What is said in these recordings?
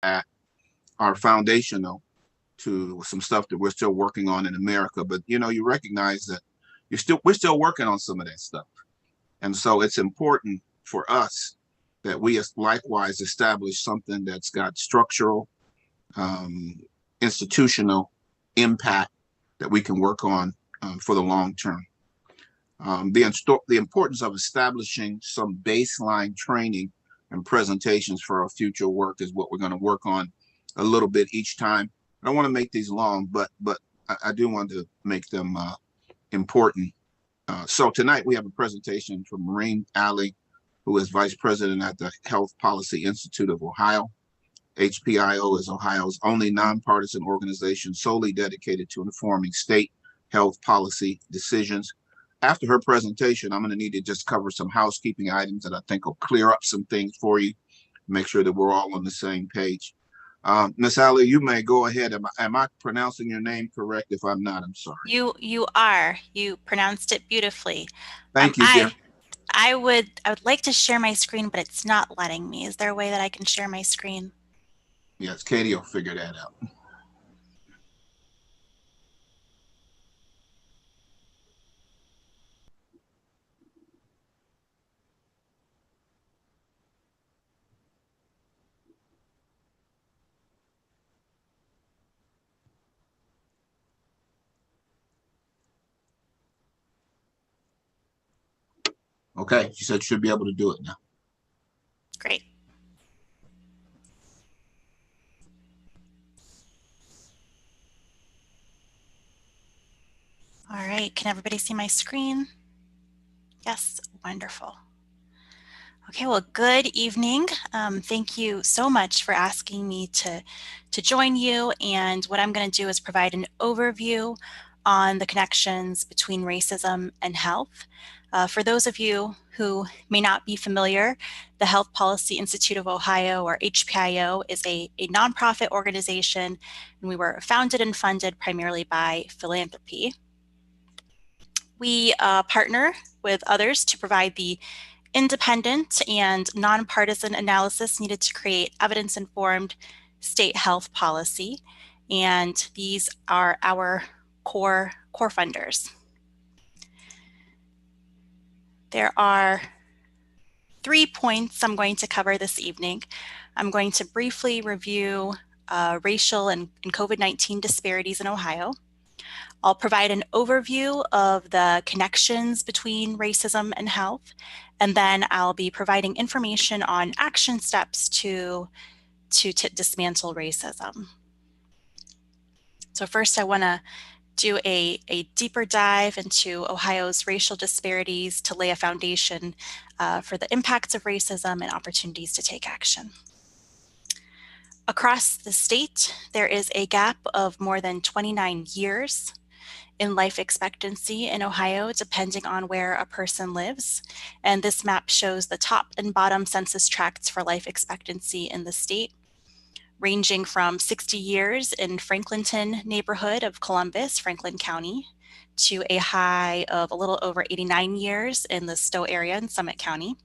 that are foundational to some stuff that we're still working on in America. But you recognize that we're still working on some of that stuff. And so it's important for us that we likewise establish something that's got structural, um, institutional impact that we can work on for the long term. The importance of establishing some baseline training and presentations for our future work is what we're going to work on a little bit each time. I don't want to make these long, but I do want to make them important. So tonight we have a presentation from Maureen Alley, who is Vice President at the Health Policy Institute of Ohio. HPIO is Ohio's only nonpartisan organization solely dedicated to informing state health policy decisions. After her presentation, I'm going to need to just cover some housekeeping items that I think will clear up some things for you, make sure that we're all on the same page. Ms. Alley, you may go ahead. Am I pronouncing your name correct? If I'm not, I'm sorry. You are. You pronounced it beautifully. Thank you, dear. I would like to share my screen, but it's not letting me. Is there a way that I can share my screen? Yes, Katie will figure that out. Okay, she said you should be able to do it now. Great. All right, can everybody see my screen? Yes, wonderful. Okay, well, good evening. Thank you so much for asking me to join you. And what I'm going to do is provide an overview on the connections between racism and health. For those of you who may not be familiar, the Health Policy Institute of Ohio, or HPIO, is a nonprofit organization, and we were founded and funded primarily by philanthropy. We partner with others to provide the independent and nonpartisan analysis needed to create evidence-informed state health policy, and these are our core funders. There are 3 points I'm going to cover this evening. I'm going to briefly review racial and COVID-19 disparities in Ohio. I'll provide an overview of the connections between racism and health, and then I'll be providing information on action steps to dismantle racism. So first, I want to do a deeper dive into Ohio's racial disparities to lay a foundation for the impacts of racism and opportunities to take action. Across the state, there is a gap of more than 29 years in life expectancy in Ohio, depending on where a person lives. And this map shows the top and bottom census tracts for life expectancy in the state, ranging from 60 years in Franklinton neighborhood of Columbus, Franklin County, to a high of a little over 89 years in the Stowe area in Summit County.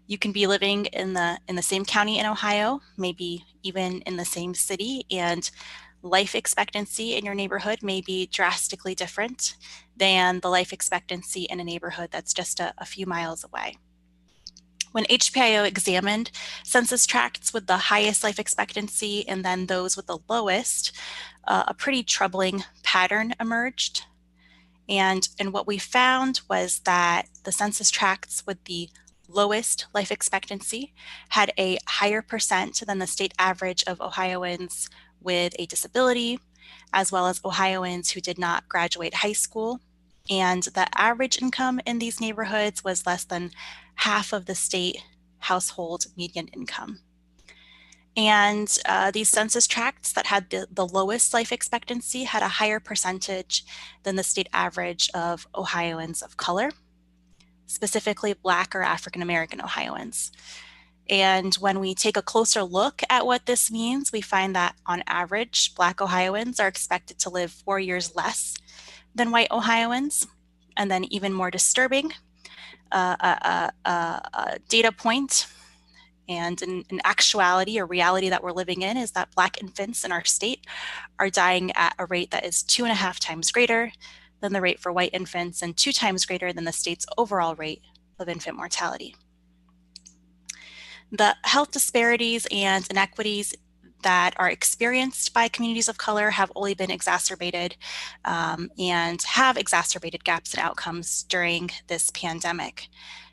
You can be living in the same county in Ohio, maybe even in the same city, and life expectancy in your neighborhood may be drastically different than the life expectancy in a neighborhood that's just a few miles away. When HPIO examined census tracts with the highest life expectancy and then those with the lowest, a pretty troubling pattern emerged. And what we found was that the census tracts with the lowest life expectancy had a higher percent than the state average of Ohioans with a disability, as well as Ohioans who did not graduate high school. And the average income in these neighborhoods was less than half of the state household median income. And these census tracts that had the lowest life expectancy had a higher percentage than the state average of Ohioans of color, specifically Black or African American Ohioans. And when we take a closer look at what this means, we find that on average, Black Ohioans are expected to live 4 years less than white Ohioans. And then even more disturbing, a data point And in actuality or reality that we're living in is that Black infants in our state are dying at a rate that is 2.5 times greater than the rate for white infants and 2 times greater than the state's overall rate of infant mortality. The health disparities and inequities that are experienced by communities of color have only been exacerbated and have exacerbated gaps in outcomes during this pandemic.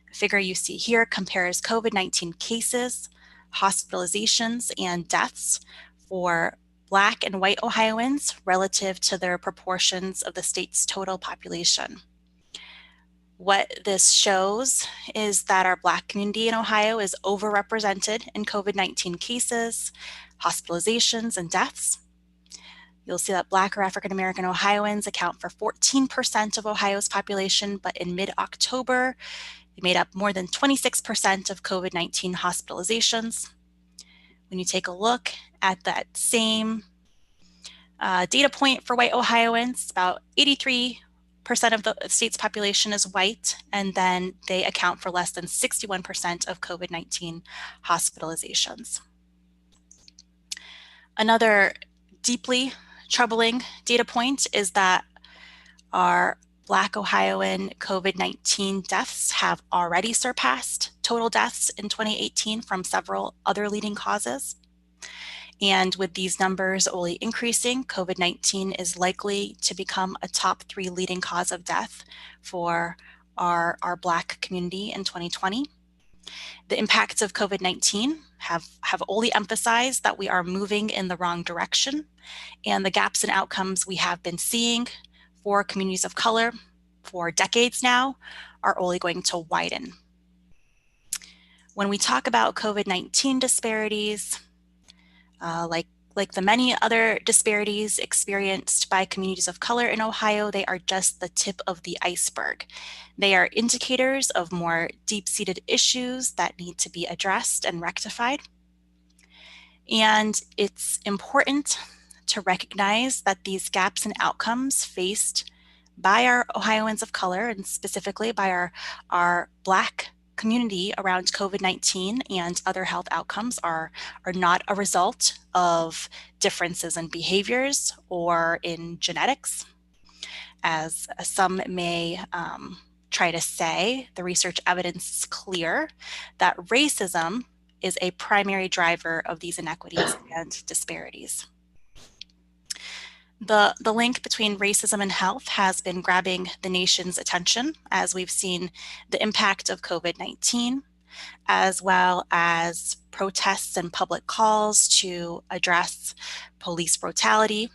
The figure you see here compares COVID-19 cases, hospitalizations, and deaths for Black and white Ohioans relative to their proportions of the state's total population. What this shows is that our Black community in Ohio is overrepresented in COVID-19 cases, hospitalizations, and deaths. You'll see that Black or African American Ohioans account for 14% of Ohio's population, but in mid-October, they made up more than 26% of COVID-19 hospitalizations. When you take a look at that same data point for white Ohioans, about 83% of the state's population is white, and then they account for less than 61% of COVID-19 hospitalizations. Another deeply troubling data point is that our Black Ohioan COVID-19 deaths have already surpassed total deaths in 2018 from several other leading causes. And with these numbers only increasing, COVID-19 is likely to become a top 3 leading cause of death for our Black community in 2020. The impacts of COVID-19 have only emphasized that we are moving in the wrong direction, and the gaps in outcomes we have been seeing for communities of color for decades now are only going to widen. When we talk about COVID-19 disparities, like the many other disparities experienced by communities of color in Ohio, they are just the tip of the iceberg. They are indicators of more deep-seated issues that need to be addressed and rectified. And it's important to recognize that these gaps in outcomes faced by our Ohioans of color, and specifically by our Black community around COVID-19 and other health outcomes are not a result of differences in behaviors or in genetics. As some may try to say, the research evidence is clear that racism is a primary driver of these inequities and disparities. The link between racism and health has been grabbing the nation's attention as we've seen the impact of COVID-19, as well as protests and public calls to address police brutality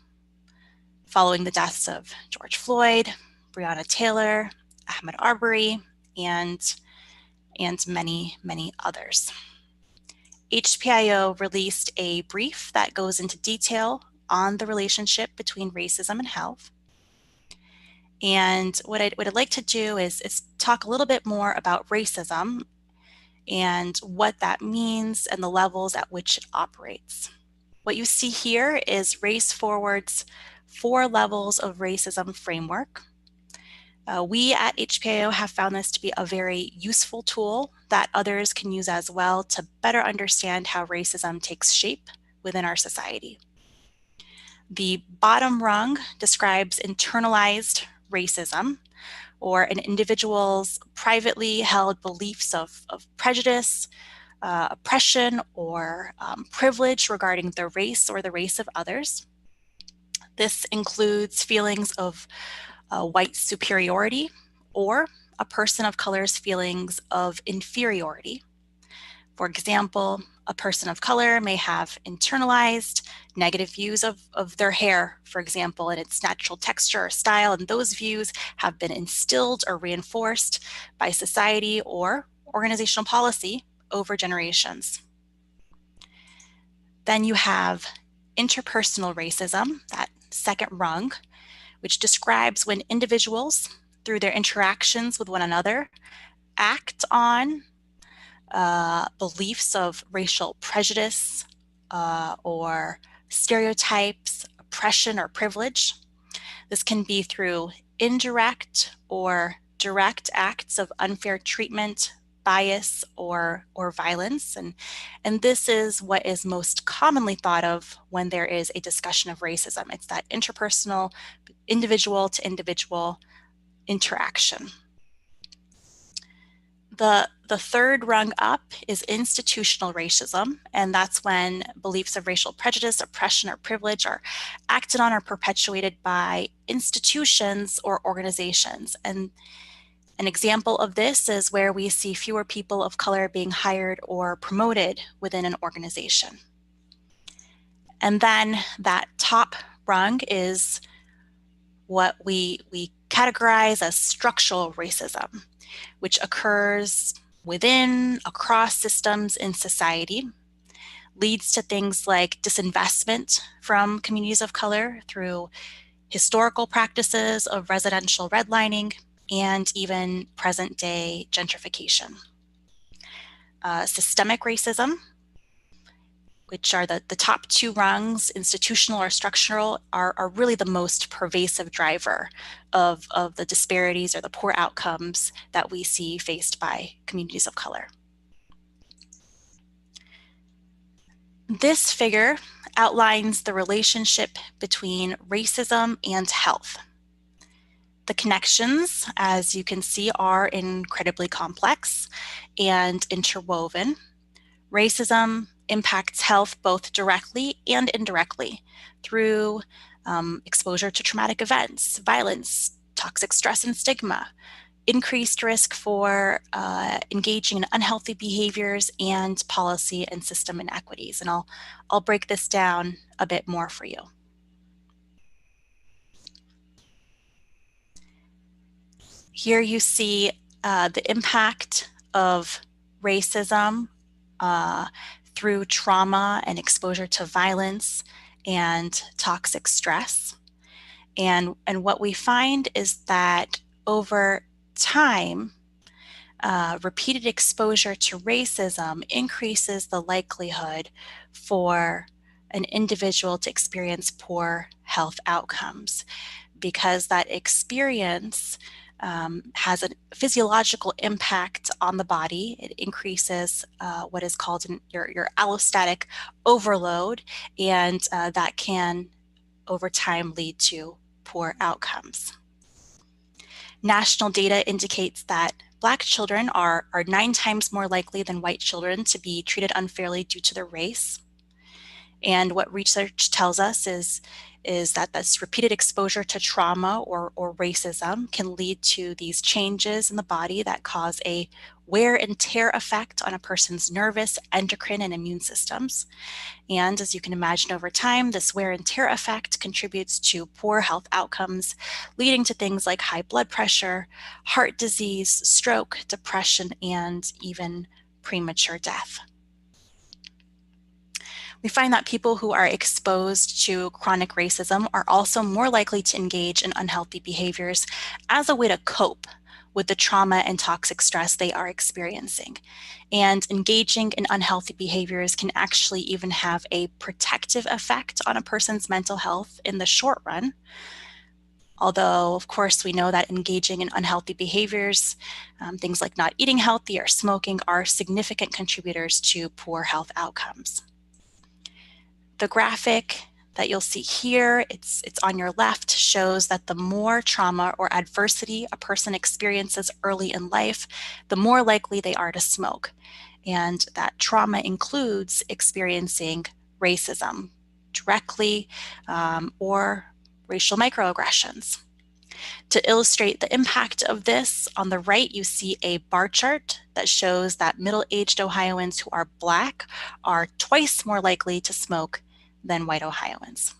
following the deaths of George Floyd, Breonna Taylor, Ahmaud Arbery, and many, many others. HPIO released a brief that goes into detail on the relationship between racism and health. And what I'd like to do is talk a little bit more about racism and what that means and the levels at which it operates. What you see here is Race Forward's 4 levels of racism framework. We at HPIO have found this to be a very useful tool that others can use as well to better understand how racism takes shape within our society. The bottom rung describes internalized racism, or an individual's privately held beliefs of prejudice, oppression, or privilege regarding their race or the race of others. This includes feelings of white superiority or a person of color's feelings of inferiority. For example, a person of color may have internalized negative views of their hair, for example, and its natural texture or style, and those views have been instilled or reinforced by society or organizational policy over generations. Then you have interpersonal racism, that second rung, which describes when individuals, through their interactions with one another, act on beliefs of racial prejudice or stereotypes, oppression, or privilege. This can be through indirect or direct acts of unfair treatment bias or violence. And this is what is most commonly thought of when there is a discussion of racism. It's that interpersonal, individual to individual interaction. The third rung up is institutional racism, and that's when beliefs of racial prejudice, oppression, or privilege are acted on or perpetuated by institutions or organizations. And an example of this is where we see fewer people of color being hired or promoted within an organization. And then that top rung is what we categorize as structural racism, which occurs within, across systems in society, leads to things like disinvestment from communities of color through historical practices of residential redlining and even present day gentrification. Systemic racism, which are the top two rungs, institutional or structural, are really the most pervasive driver of the disparities or the poor outcomes that we see faced by communities of color. This figure outlines the relationship between racism and health. The connections, as you can see, are incredibly complex and interwoven. Racism impacts health both directly and indirectly through exposure to traumatic events, violence, toxic stress and stigma, increased risk for engaging in unhealthy behaviors, and policy and system inequities. And I'll break this down a bit more for you. Here you see the impact of racism through trauma and exposure to violence and toxic stress. And what we find is that over time, repeated exposure to racism increases the likelihood for an individual to experience poor health outcomes, because that experience has a physiological impact on the body. It increases what is called your allostatic overload, and that can, over time, lead to poor outcomes. National data indicates that Black children are 9 times more likely than white children to be treated unfairly due to their race. And what research tells us is that this repeated exposure to trauma or racism can lead to these changes in the body that cause a wear and tear effect on a person's nervous, endocrine, and immune systems. And as you can imagine, over time, this wear and tear effect contributes to poor health outcomes, leading to things like high blood pressure, heart disease, stroke, depression, and even premature death. We find that people who are exposed to chronic racism are also more likely to engage in unhealthy behaviors as a way to cope with the trauma and toxic stress they are experiencing. And engaging in unhealthy behaviors can actually even have a protective effect on a person's mental health in the short run. Although, of course, we know that engaging in unhealthy behaviors, things like not eating healthy or smoking, are significant contributors to poor health outcomes. The graphic that you'll see here, it's on your left, shows that the more trauma or adversity a person experiences early in life, the more likely they are to smoke. And that trauma includes experiencing racism directly or racial microaggressions. To illustrate the impact of this, on the right, you see a bar chart that shows that middle-aged Ohioans who are Black are twice more likely to smoke than white Ohioans.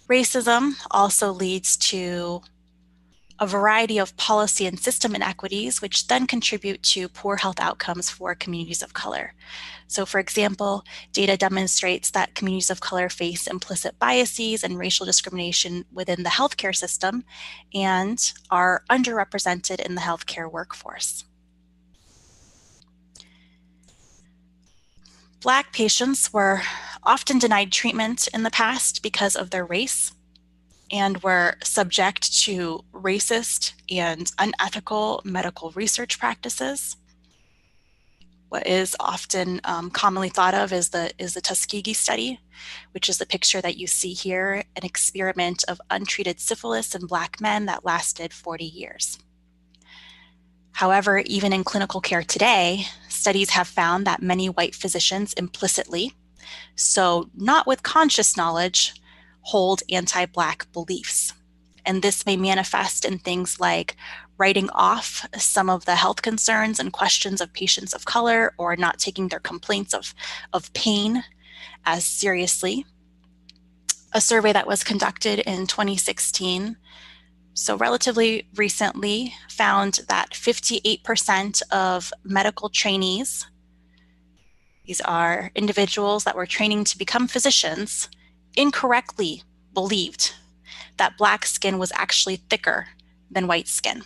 Racism also leads to a variety of policy and system inequities, which then contribute to poor health outcomes for communities of color. So, for example, data demonstrates that communities of color face implicit biases and racial discrimination within the healthcare system and are underrepresented in the healthcare workforce. Black patients were often denied treatment in the past because of their race. and were subject to racist and unethical medical research practices. What is often commonly thought of is the Tuskegee study, which is the picture that you see here, an experiment of untreated syphilis in Black men that lasted 40 years. However, even in clinical care today, studies have found that many white physicians implicitly, so not with conscious knowledge, hold anti-Black beliefs. And this may manifest in things like writing off some of the health concerns and questions of patients of color, or not taking their complaints of pain as seriously. A survey that was conducted in 2016, so relatively recently, found that 58% of medical trainees, these are individuals that were training to become physicians, incorrectly believed that Black skin was actually thicker than white skin.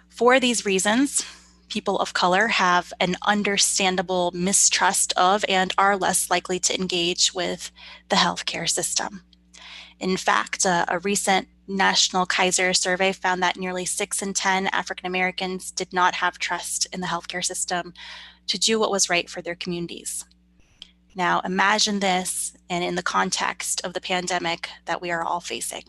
For these reasons, people of color have an understandable mistrust of and are less likely to engage with the healthcare system. In fact, a recent National Kaiser survey found that nearly 6 in 10 African Americans did not have trust in the healthcare system to do what was right for their communities. Now, imagine this and in the context of the pandemic that we are all facing.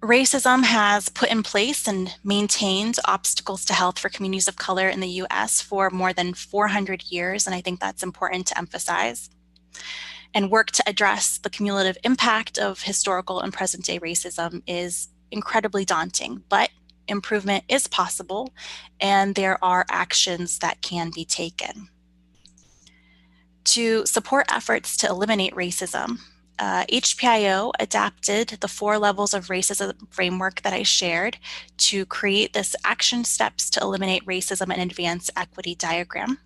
Racism has put in place and maintained obstacles to health for communities of color in the US for more than 400 years, and I think that's important to emphasize. And work to address the cumulative impact of historical and present day racism is incredibly daunting, but improvement is possible, and there are actions that can be taken. To support efforts to eliminate racism, HPIO adapted the 4 levels of racism framework that I shared to create this action steps to eliminate racism and advance equity diagram.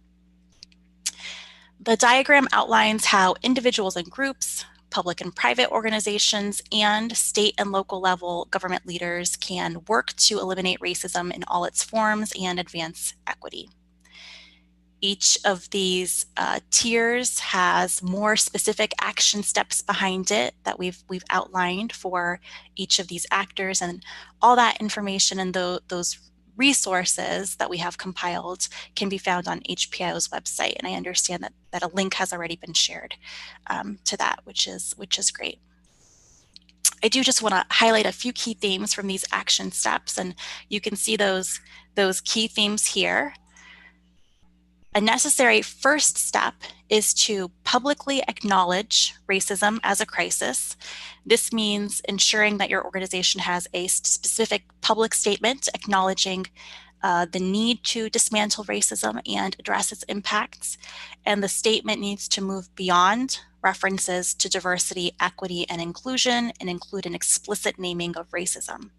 The diagram outlines how individuals and groups, public and private organizations, and state and local level government leaders can work to eliminate racism in all its forms and advance equity. Each of these tiers has more specific action steps behind it that we've outlined for each of these actors, and all that information and those resources that we have compiled can be found on HPIO's website. And I understand that a link has already been shared to that, which is great. I do just want to highlight a few key themes from these action steps, and you can see those key themes here. A necessary first step is to publicly acknowledge racism as a crisis. This means ensuring that your organization has a specific public statement acknowledging the need to dismantle racism and address its impacts. And the statement needs to move beyond references to diversity, equity, and inclusion, and include an explicit naming of racism.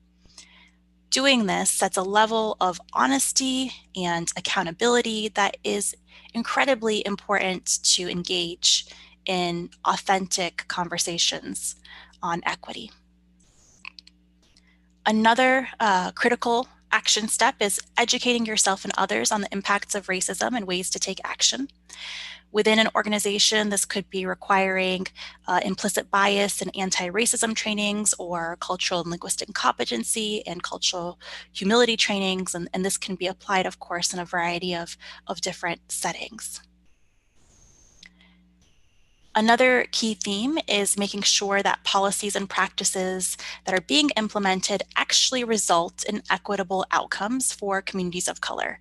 Doing this sets a level of honesty and accountability that is incredibly important to engage in authentic conversations on equity. Another critical action step is educating yourself and others on the impacts of racism and ways to take action. Within an organization, this could be requiring implicit bias and anti-racism trainings, or cultural and linguistic competency and cultural humility trainings, and this can be applied, of course, in a variety of different settings. Another key theme is making sure that policies and practices that are being implemented actually result in equitable outcomes for communities of color.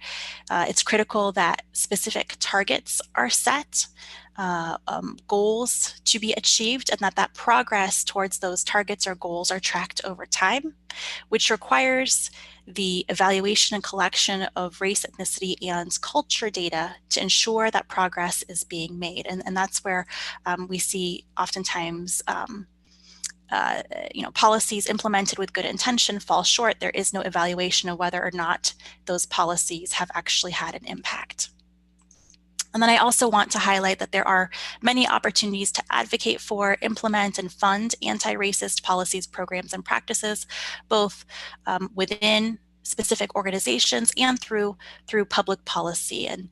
It's critical that specific targets are set, goals to be achieved, and that progress towards those targets or goals are tracked over time, which requires the evaluation and collection of race, ethnicity, and culture data to ensure that progress is being made. And that's where we see oftentimes policies implemented with good intention fall short. There is no evaluation of whether or not those policies have actually had an impact. And then I also want to highlight that there are many opportunities to advocate for, implement, and fund anti-racist policies, programs, and practices, both within specific organizations and through public policy. And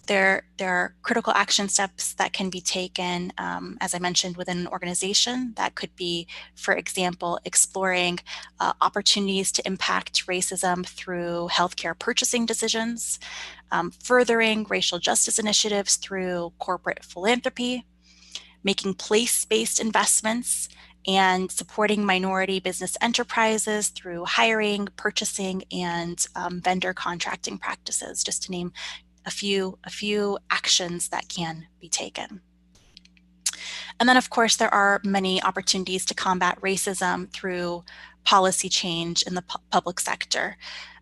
There are critical action steps that can be taken, as I mentioned, within an organization. That could be, for example, exploring opportunities to impact racism through healthcare purchasing decisions, furthering racial justice initiatives through corporate philanthropy, making place-based investments, and supporting minority business enterprises through hiring, purchasing, and vendor contracting practices, just to name a few actions that can be taken. And then, of course, there are many opportunities to combat racism through policy change in the public sector.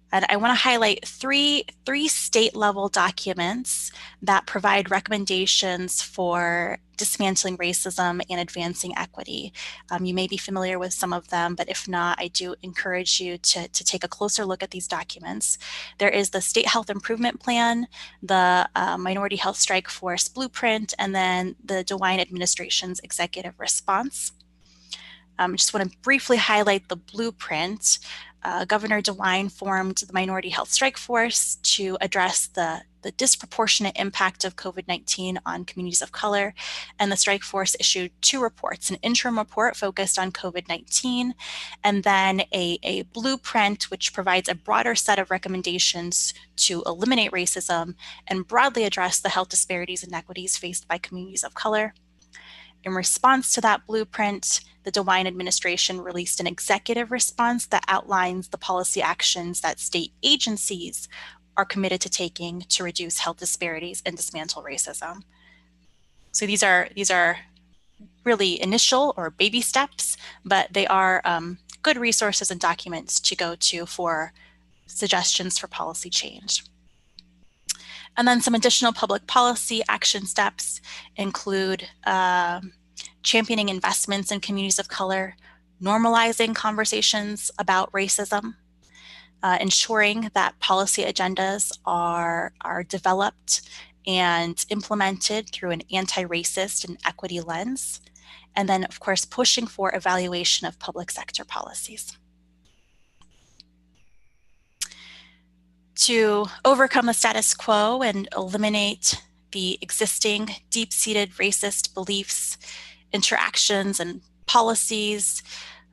And I want to highlight three state-level documents that provide recommendations for dismantling racism and advancing equity. You may be familiar with some of them, but if not, I do encourage you to take a closer look at these documents. There is the State Health Improvement Plan, the Minority Health Strike Force Blueprint, and then the DeWine Administration's Executive Response. I just want to briefly highlight the blueprint. Governor DeWine formed the Minority Health Strike Force to address the disproportionate impact of COVID-19 on communities of color. And the strike force issued 2 reports, an interim report focused on COVID-19, and then a blueprint which provides a broader set of recommendations to eliminate racism and broadly address the health disparities and inequities faced by communities of color. In response to that blueprint, the DeWine administration released an executive response that outlines the policy actions that state agencies are committed to taking to reduce health disparities and dismantle racism. So these are really initial or baby steps, but they are good resources and documents to go to for suggestions for policy change. And then some additional public policy action steps include championing investments in communities of color, normalizing conversations about racism, ensuring that policy agendas are developed and implemented through an anti-racist and equity lens, and then, of course, pushing for evaluation of public sector policies. To overcome the status quo and eliminate the existing deep-seated racist beliefs, interactions, and policies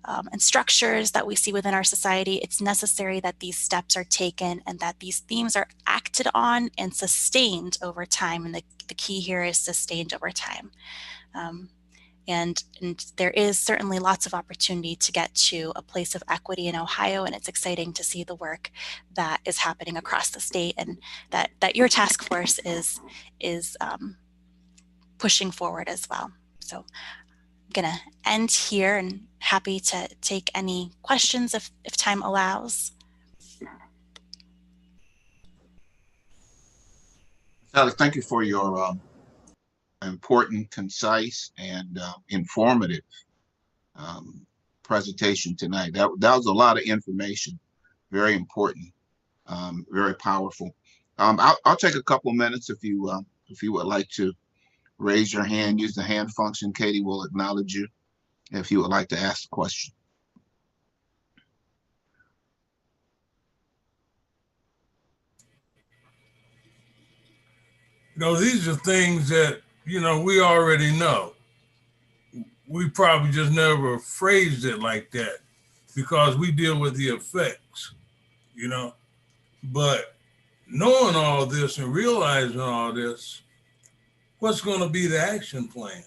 and structures that we see within our society, it's necessary that these steps are taken and that these themes are acted on and sustained over time. And the key here is sustained over time. And there is certainly lots of opportunity to get to a place of equity in Ohio, and it's exciting to see the work that is happening across the state, and that your task force is pushing forward as well. So I'm gonna end here and happy to take any questions if time allows. Alex, thank you for your important, concise, and informative presentation tonight. That was a lot of information, very important, very powerful. I'll take a couple of minutes if you would like to raise your hand, use the hand function. Katie will acknowledge you if you would like to ask a question. These are things that, we already know. We probably just never phrased it like that because we deal with the effects, But knowing all this and realizing all this, what's going to be the action plan?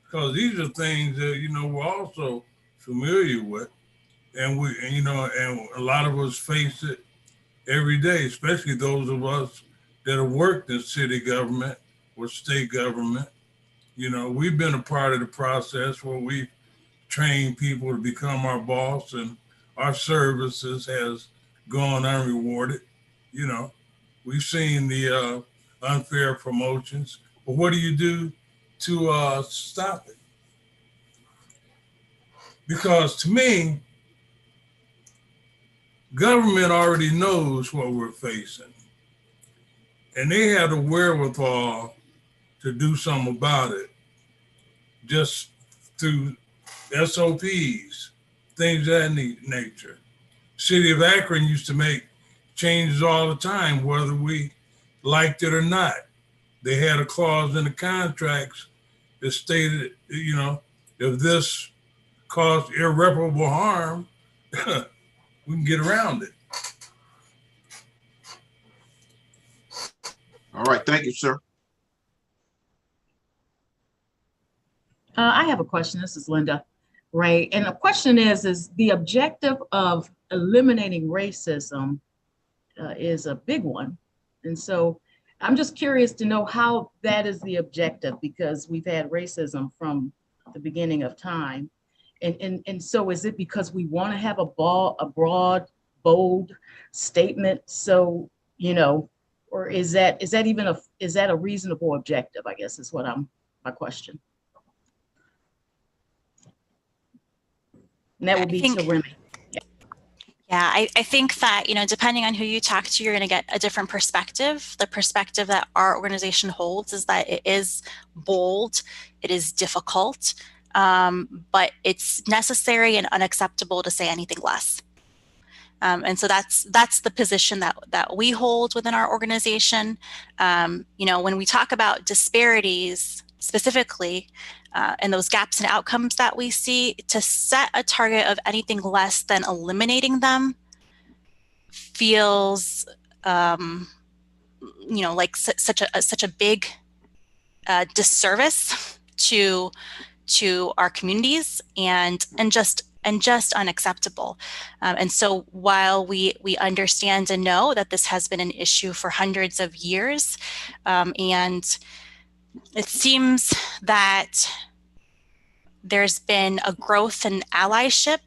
Because these are things that, we're also familiar with. And and a lot of us face it every day, especially those of us that have worked in city government or state government. We've been a part of the process where we train people to become our boss, and our services has gone unrewarded. We've seen the unfair promotions, but what do you do to stop it? Because to me, government already knows what we're facing, and they have the wherewithal to do something about it just through SOPs, things of that nature. City of Akron used to make changes all the time, whether we liked it or not. they had a clause in the contracts that stated, if this caused irreparable harm, we can get around it. All right, thank you, sir. I have a question. This is Linda, right? And the question is the objective of eliminating racism is a big one. And so I'm just curious to know how that is the objective, because we've had racism from the beginning of time. And so is it because we want to have a broad, bold statement? So, or is that a reasonable objective, I guess is what my question. And that would be to Remy. Yeah, I think that, depending on who you talk to, you're going to get a different perspective. The perspective that our organization holds is that it is bold, it is difficult, but it's necessary and unacceptable to say anything less. And so that's the position that we hold within our organization. When we talk about disparities specifically, and those gaps in outcomes that we see, to set a target of anything less than eliminating them feels, like such a big disservice to our communities and just unacceptable. And so while we understand and know that this has been an issue for hundreds of years, and it seems that there's been a growth in allyship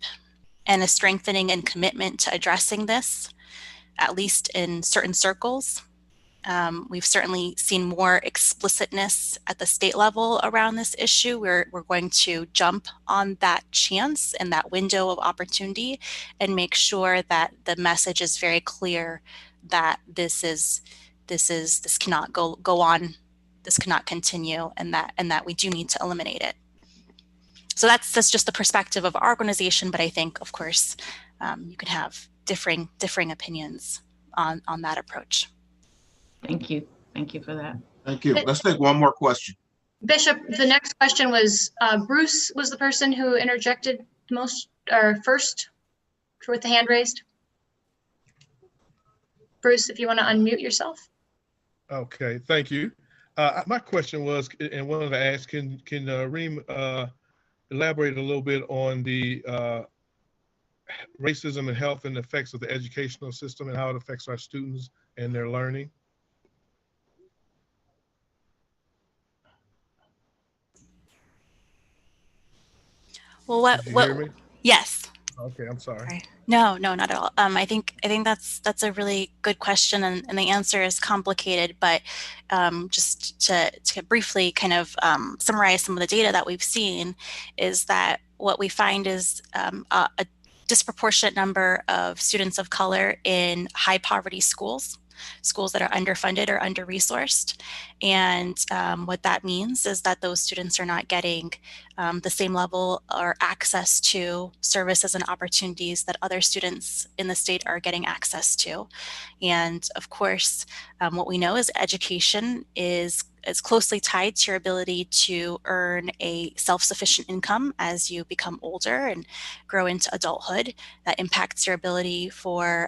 and a strengthening and commitment to addressing this, at least in certain circles. We've certainly seen more explicitness at the state level around this issue. We're going to jump on that chance and that window of opportunity and make sure that the message is very clear that this cannot go on, this cannot continue, and that we do need to eliminate it. So that's just the perspective of our organization, but I think, of course, you can have differing opinions on that approach. Thank you. Thank you for that. Thank you. Let's take one more question. Bishop, the next question was, Bruce was the person who interjected first with the hand raised. Bruce, if you want to unmute yourself. Okay, thank you. My question was, and wanted to ask, can Reem elaborate a little bit on the racism and health and the effects of the educational system and how it affects our students and their learning? Well, hear me? Yes. Okay, I'm sorry. No, not at all. I think that's a really good question, and the answer is complicated. But just to briefly kind of summarize some of the data that we've seen, is that what we find is a disproportionate number of students of color in high poverty schools that are underfunded or under-resourced. And what that means is that those students are not getting the same level or access to services and opportunities that other students in the state are getting access to. And of course, what we know is education is closely tied to your ability to earn a self-sufficient income as you become older and grow into adulthood. That impacts your ability for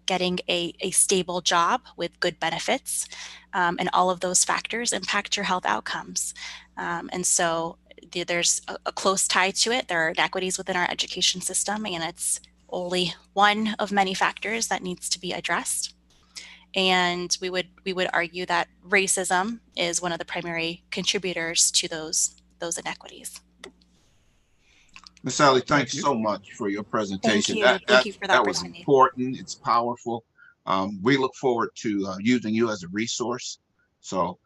getting a stable job with good benefits, and all of those factors impact your health outcomes. And so there's a close tie to it. There are inequities within our education system, and it's only one of many factors that needs to be addressed. And we would argue that racism is one of the primary contributors to those inequities. Ms. Sally, thanks so much for your presentation. Thank you for that was important. It's powerful. We look forward to using you as a resource. So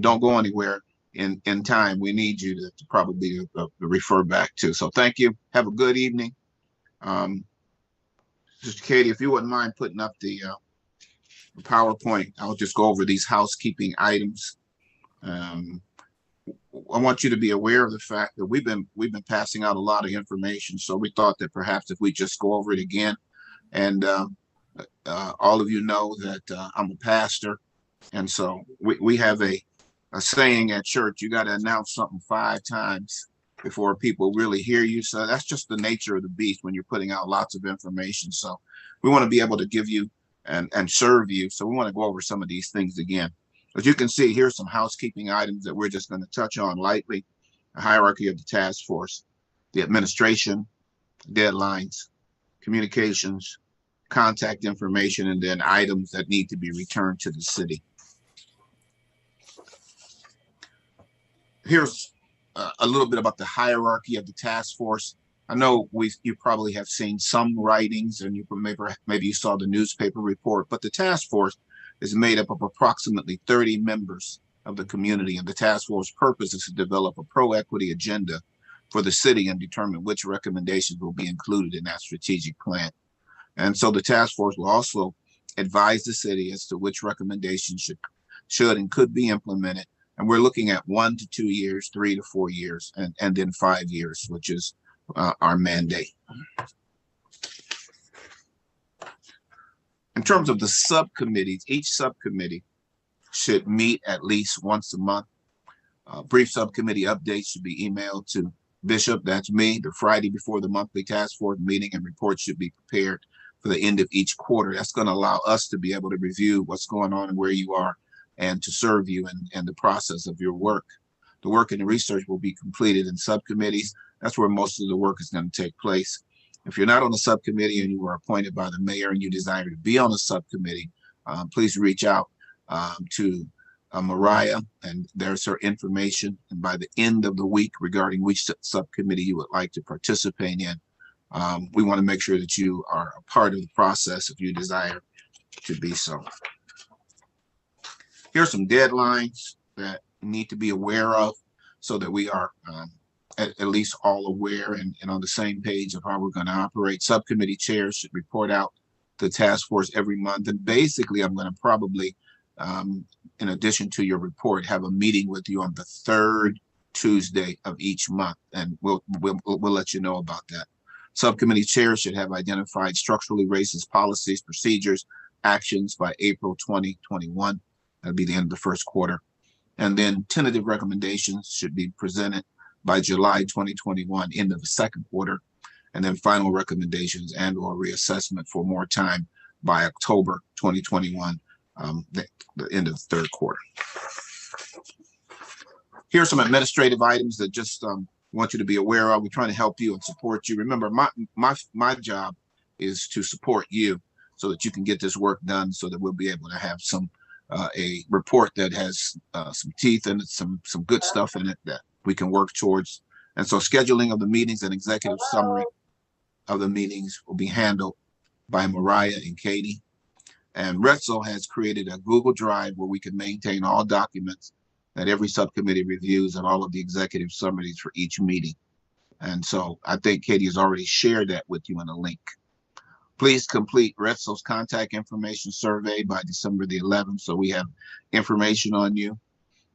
don't go anywhere in time. We need you to probably refer back to. So thank you. Have a good evening. Sister Katie, if you wouldn't mind putting up the PowerPoint, I'll just go over these housekeeping items. I want you to be aware of the fact that we've been passing out a lot of information. So we thought that perhaps if we just go over it again, and all of you know that I'm a pastor, And so we have a saying at church, you got to announce something 5 times before people really hear you. So that's just the nature of the beast when you're putting out lots of information. So we want to be able to give you and serve you. So we want to go over some of these things again. As you can see, here's some housekeeping items that we're just going to touch on lightly. The hierarchy of the task force, the administration, deadlines, communications, contact information, and then items that need to be returned to the city. Here's a little bit about the hierarchy of the task force. I know you probably have seen some writings, and you maybe you saw the newspaper report, but the task force is made up of approximately 30 members of the community, and the task force purpose is to develop a pro-equity agenda for the city and determine which recommendations will be included in that strategic plan. And so the task force will also advise the city as to which recommendations should and could be implemented. And we're looking at 1 to 2 years, 3 to 4 years, and then 5 years, which is our mandate. In terms of the subcommittees, each subcommittee should meet at least once a month. Brief subcommittee updates should be emailed to Bishop, that's me, the Friday before the monthly task force meeting, and reports should be prepared for the end of each quarter. That's going to allow us to be able to review what's going on and where you are, and to serve you in the process of your work. The work and the research will be completed in subcommittees. That's where most of the work is going to take place. If you're not on the subcommittee and you were appointed by the mayor and you desire to be on the subcommittee, please reach out to Mariah, and there's her information. And by the end of the week, regarding which subcommittee you would like to participate in, we want to make sure that you are a part of the process if you desire to be so. Here's some deadlines that you need to be aware of so that we are at least all aware and on the same page of how we're going to operate. Subcommittee chairs should report out to the task force every month. And basically, I'm going to probably, in addition to your report, have a meeting with you on the 3rd Tuesday of each month. And we'll let you know about that. Subcommittee chairs should have identified structurally racist policies, procedures, actions by April 2021. That'll be the end of the first quarter. And then tentative recommendations should be presented by July 2021, end of the second quarter. And then final recommendations and or reassessment for more time by October 2021, the end of the third quarter. Here are some administrative items that just want you to be aware of. We're trying to help you and support you. Remember, my job is to support you so that you can get this work done, so that we'll be able to have some a report that has some teeth and some good stuff in it that we can work towards. And so scheduling of the meetings and executive summary of the meetings will be handled by Mariah and Katie. And Retzel has created a Google Drive where we can maintain all documents that every subcommittee reviews and all of the executive summaries for each meeting. And so I think Katie has already shared that with you in a link. Please complete Retzel's contact information survey by December the 11th, so we have information on you.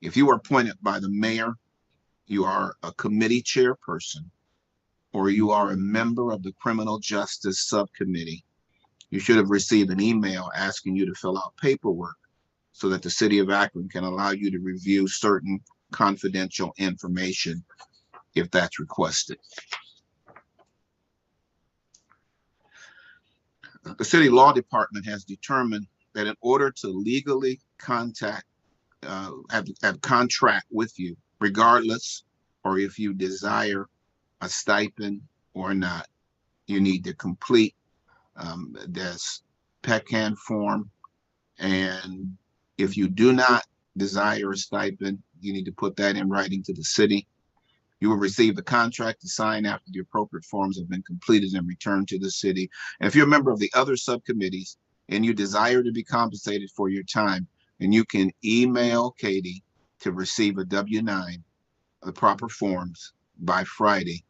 If you are appointed by the mayor, you are a committee chairperson, or you are a member of the Criminal Justice Subcommittee, you should have received an email asking you to fill out paperwork so that the city of Akron can allow you to review certain confidential information if that's requested. The city law department has determined that in order to legally have contract with you, regardless, or if you desire a stipend or not, you need to complete this PECAN form. And if you do not desire a stipend, you need to put that in writing to the city. You will receive the contract to sign after the appropriate forms have been completed and returned to the city. And if you're a member of the other subcommittees and you desire to be compensated for your time, then you can email Katie to receive a W-9, the proper forms, by Friday.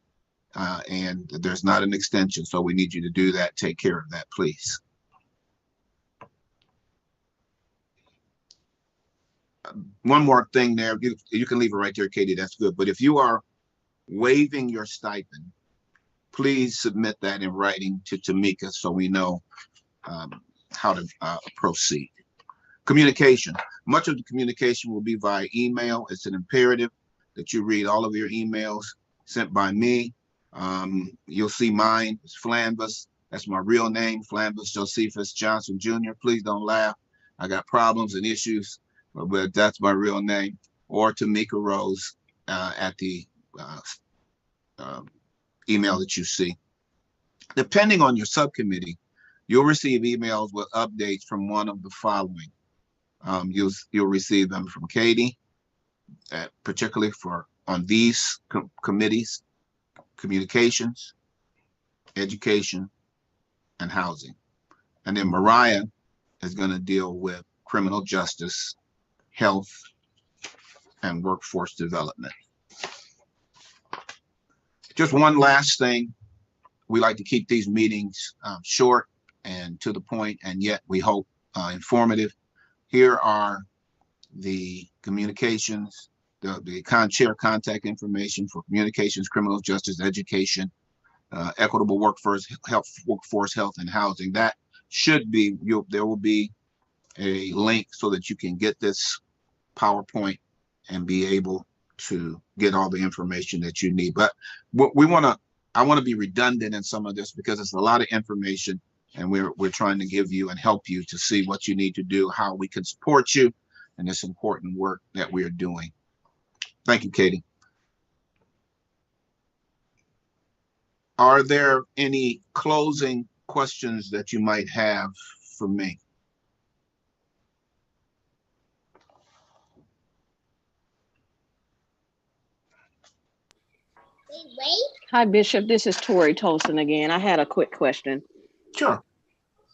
And there's not an extension, so we need you to do that. Take care of that, please. One more thing there. You can leave it right there, Katie. That's good. But if you are waiving your stipend, please submit that in writing to Tamika so we know how to proceed. Communication. much of the communication will be via email. It's an imperative that you read all of your emails sent by me. You'll see mine. It's Flanbus. That's my real name, Flanbus Josephus Johnson Jr. Please don't laugh. I got problems and issues, but that's my real name. Or Tamika Rose at the email that you see. Depending on your subcommittee, you'll receive emails with updates from one of the following. You'll receive them from Katie, particularly on these committees: communications, education, and housing. And then Mariah is going to deal with criminal justice, health, and workforce development. Just one last thing. We like to keep these meetings short and to the point, and yet we hope informative. Here are the communications, the chair contact information for communications, criminal justice, education, equitable workforce, health, and housing. That should be, there will be a link so that you can get this PowerPoint and be able to get all the information that you need. But what I want to be redundant in some of this because it's a lot of information, and we're trying to give you and help you to see what you need to do, how we can support you in this important work that we are doing. Thank you, Katie. Are there any closing questions that you might have for me? Hi, Bishop. This is Tori Tolson again. I had a quick question. Sure.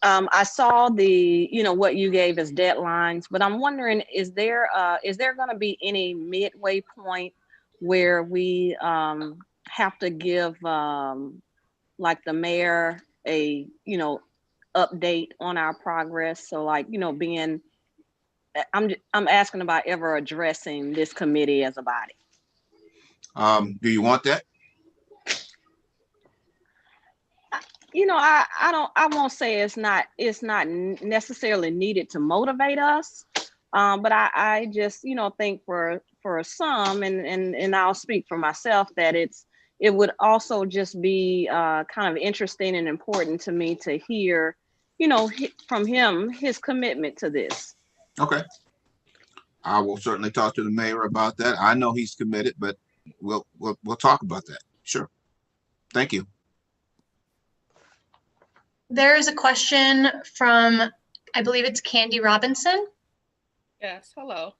I saw what you gave as deadlines, but I'm wondering, is there going to be any midway point where we have to give like the mayor a update on our progress? So I'm asking about ever addressing this committee as a body. Do you want that? I won't say it's not necessarily needed to motivate us. But I just, think for some, and I'll speak for myself, that it would also just be kind of interesting and important to me to hear, from him, his commitment to this. Okay. I will certainly talk to the mayor about that. I know he's committed, but we'll talk about that. Sure. Thank you. There is a question from, I believe it's Candy Robinson. Yes, hello.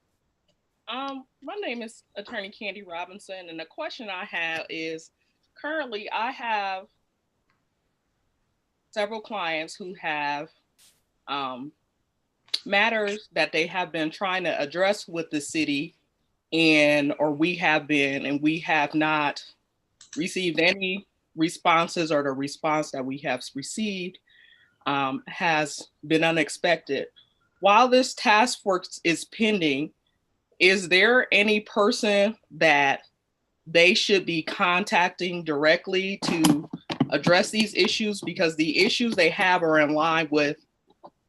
My name is Attorney Candy Robinson, and the question I have is, currently I have several clients who have matters that they have been trying to address with the city, we have not received any responses, or the response that we have received has been unexpected. While this task force is pending, is there any person that they should be contacting directly to address these issues? Because the issues they have are in line with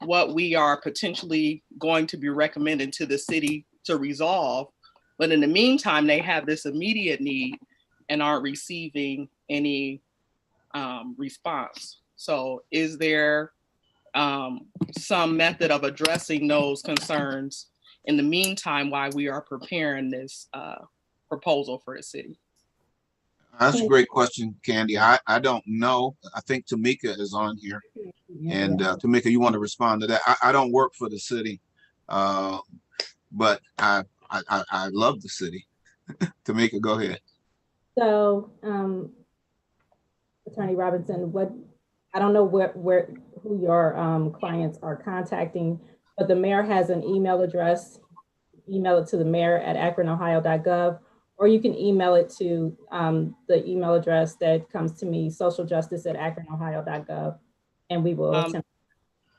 what we are potentially going to be recommending to the city to resolve. But in the meantime, they have this immediate need and aren't receiving any response. So is there some method of addressing those concerns in the meantime while we are preparing this proposal for the city? That's a great question, Candy. I don't know. I think Tamika is on here. And Tamika, you want to respond to that? I don't work for the city, but I love the city. Tamika, go ahead. So, Attorney Robinson, I don't know who your clients are contacting, but the mayor has an email address. Email it to the mayor at akronohio.gov, or you can email it to the email address that comes to me, socialjustice@akronohio.gov, and we will attempt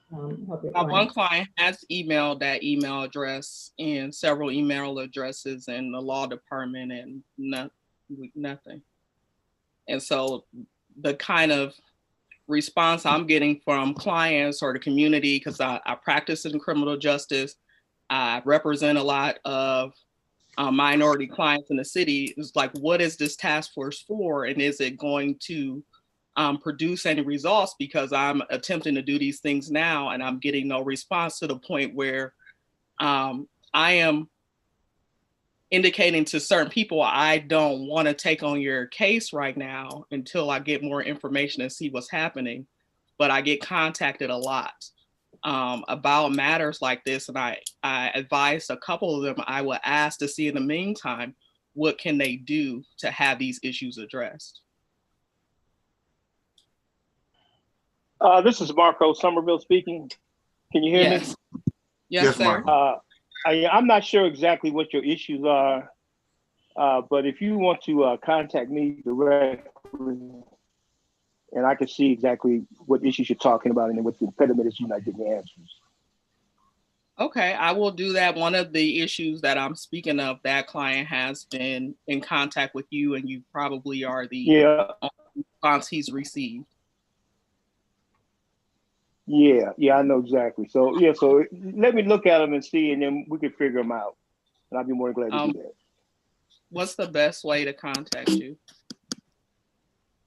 to help your client. One client has emailed that email address and several email addresses in the law department, and nothing. And so the kind of response I'm getting from clients or the community, because I practice in criminal justice, I represent a lot of minority clients in the city. It's like, what is this task force for? And is it going to produce any results? Because I'm attempting to do these things now and I'm getting no response, to the point where I am indicating to certain people, I don't want to take on your case right now until I get more information and see what's happening. But I get contacted a lot about matters like this. And I advised a couple of them, I would ask to see in the meantime, what can they do to have these issues addressed? This is Marco Somerville speaking. Can you hear me? Yes, sir. I'm not sure exactly what your issues are, but if you want to contact me directly, and I can see exactly what issues you're talking about and what the impediment is, you're not getting answers. Okay, I will do that. One of the issues that I'm speaking of, that client has been in contact with you, and you probably are the response he's received. Yeah, I know exactly. So so let me look at them and see, and then we can figure them out. And I'll be more glad to do that. What's the best way to contact you?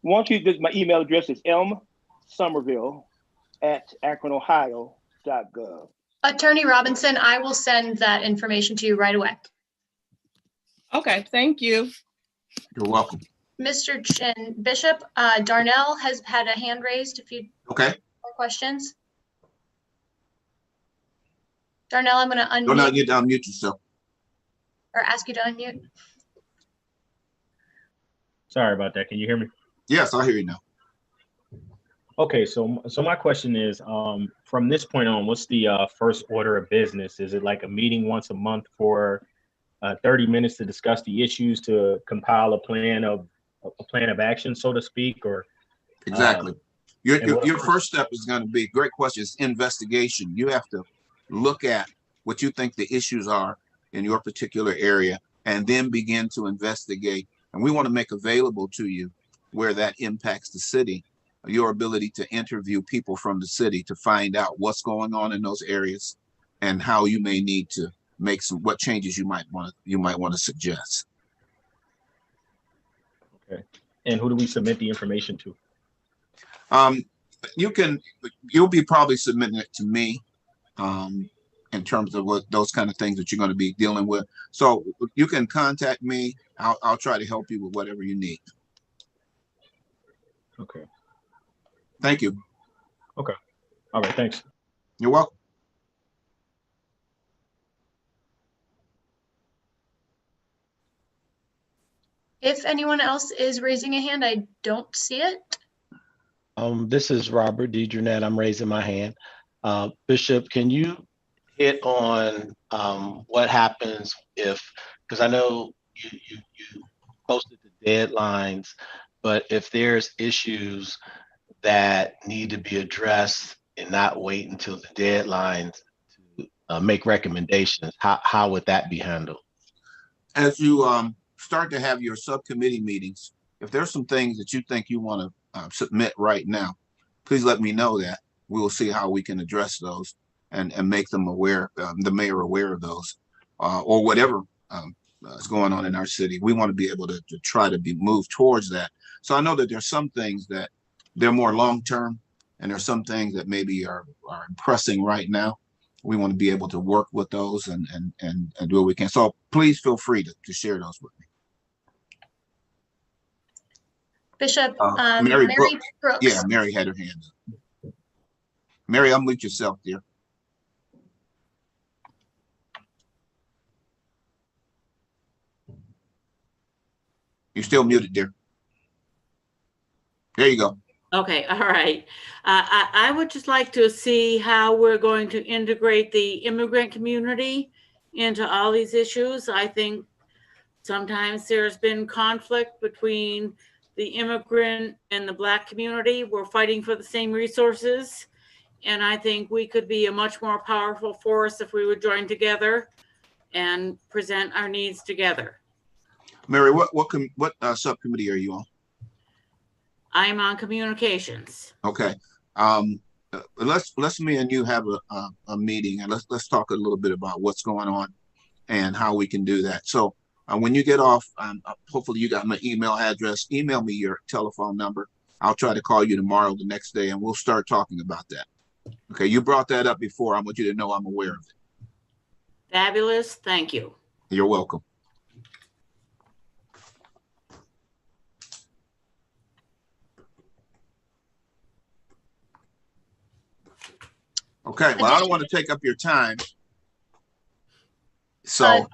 Once you just, my email address is msomerville@akronohio.gov. Attorney Robinson, I will send that information to you right away. Okay, thank you. You're welcome. Mr. Bishop, Darnell has had a hand raised. If you more questions. Darnell, I'm going to unmute. Don't you unmute yourself. Or ask you to unmute. Sorry about that. Can you hear me? Yes, I hear you now. Okay, so my question is, from this point on, what's the first order of business? Is it like a meeting once a month for 30 minutes to discuss the issues, to compile a plan of action, so to speak, or? Exactly. Your first step is going to be, great question, is investigation. You have to look at what you think the issues are in your particular area and then begin to investigate. And we want to make available to you where that impacts the city, your ability to interview people from the city to find out what's going on in those areas and how you may need to make what changes you might want to suggest. Okay. And who do we submit the information to? You'll be probably submitting it to me in terms of what those kind of things that you're going to be dealing with. So you can contact me. I'll try to help you with whatever you need. Okay. Thank you. Okay. All right. Thanks. You're welcome. If anyone else is raising a hand, I don't see it. This is Robert DeJarnette. I'm raising my hand. Bishop, can you hit on what happens if, because I know you posted the deadlines, but if there's issues that need to be addressed and not wait until the deadlines to make recommendations, how would that be handled? As you start to have your subcommittee meetings, if there's some things that you think you want to submit right now, please let me know that. We will see how we can address those and make them aware, the mayor aware of those, or whatever is going on in our city. We want to be able to try to be moved towards that. So I know that there's some things that they're more long-term, and there's some things that maybe are pressing right now. We want to be able to work with those and do what we can. So please feel free to share those with me. Bishop, Mary Brooks. Yeah, Mary had her hand up. Mary, unmute yourself, dear. You're still muted, dear. There you go. Okay, all right. I would just like to see how we're going to integrate the immigrant community into all these issues. I think sometimes there's been conflict between the immigrant and the Black community. We're fighting for the same resources. And I think we could be a much more powerful force if we would join together and present our needs together. Mary, what subcommittee are you on? I'm on communications. Okay. let's me and you have a meeting, and let's talk a little bit about what's going on and how we can do that. So when you get off, hopefully you got my email address. Email me your telephone number. I'll try to call you tomorrow, the next day, and we'll start talking about that. Okay, you brought that up before. I want you to know I'm aware of it. Fabulous. Thank you. You're welcome. Okay, well, I don't want to take up your time. So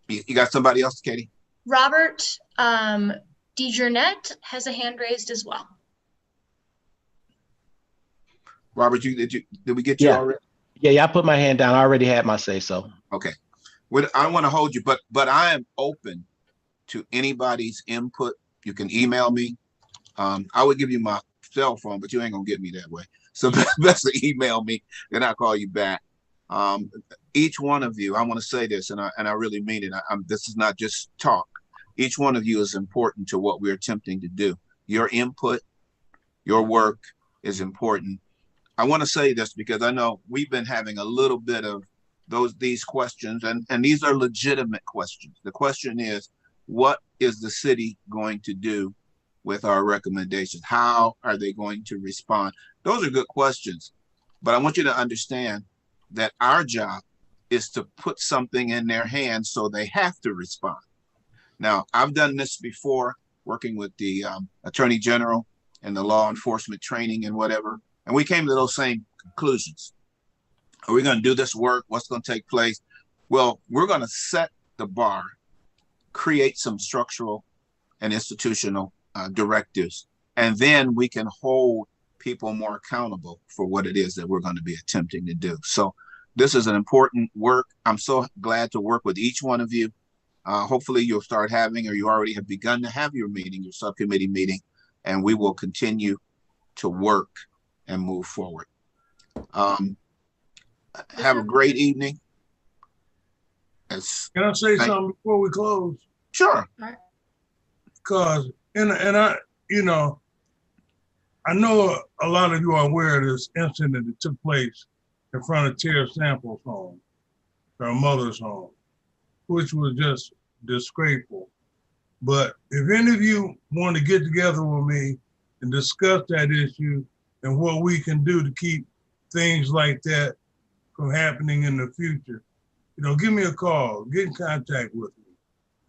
you got somebody else, Katie? Robert DeJournette has a hand raised as well. Robert, did we get you already? Yeah, I put my hand down. I already had my say so. Okay. Well, I don't want to hold you, but I am open to anybody's input. You can email me. I would give you my cell phone, but you ain't gonna get me that way. So best to email me, and I'll call you back. Each one of you, I want to say this, and I really mean it. This is not just talk. Each one of you is important to what we're attempting to do. Your input, your work is important. I want to say this because I know we've been having a little bit of these questions, and these are legitimate questions. The question is, what is the city going to do with our recommendations? How are they going to respond? Those are good questions, but I want you to understand that our job is to put something in their hands so they have to respond. Now, I've done this before, working with the Attorney General and the law enforcement training and whatever, and we came to those same conclusions. Are we going to do this work? What's going to take place? Well, we're going to set the bar, create some structural and institutional directives, and then we can hold people more accountable for what it is that we're going to be attempting to do. So this is an important work. I'm so glad to work with each one of you. Hopefully you'll start having, or you already have begun to have your meeting, your subcommittee meeting, and we will continue to work and move forward. Have a great evening. Can I say something before we close? Sure. Because, and I, you know, I know a lot of you are aware of this incident that took place in front of Tara Sample's home, her mother's home, which was just disgraceful. But if any of you want to get together with me and discuss that issue and what we can do to keep things like that from happening in the future, you know, give me a call, get in contact with me.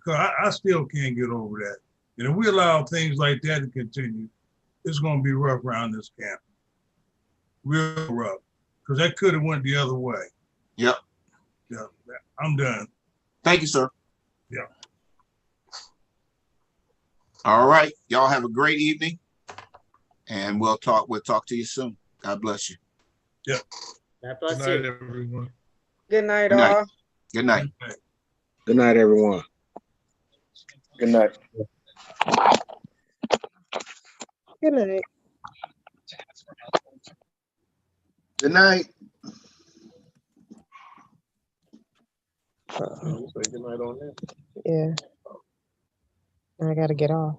Because I still can't get over that. And if we allow things like that to continue, it's going to be rough around this camp. Real rough. Because that could have went the other way. Yep. Yeah, I'm done. Thank you, sir. Yeah. All right. Y'all have a great evening. And we'll talk to you soon. God bless you. Yep. God bless Good night, you. everyone. Good night, Good night. all. Good night. Good night, everyone. Good night. Good night. Good night. Uh-oh. Say good night on that. Yeah. I gotta get off.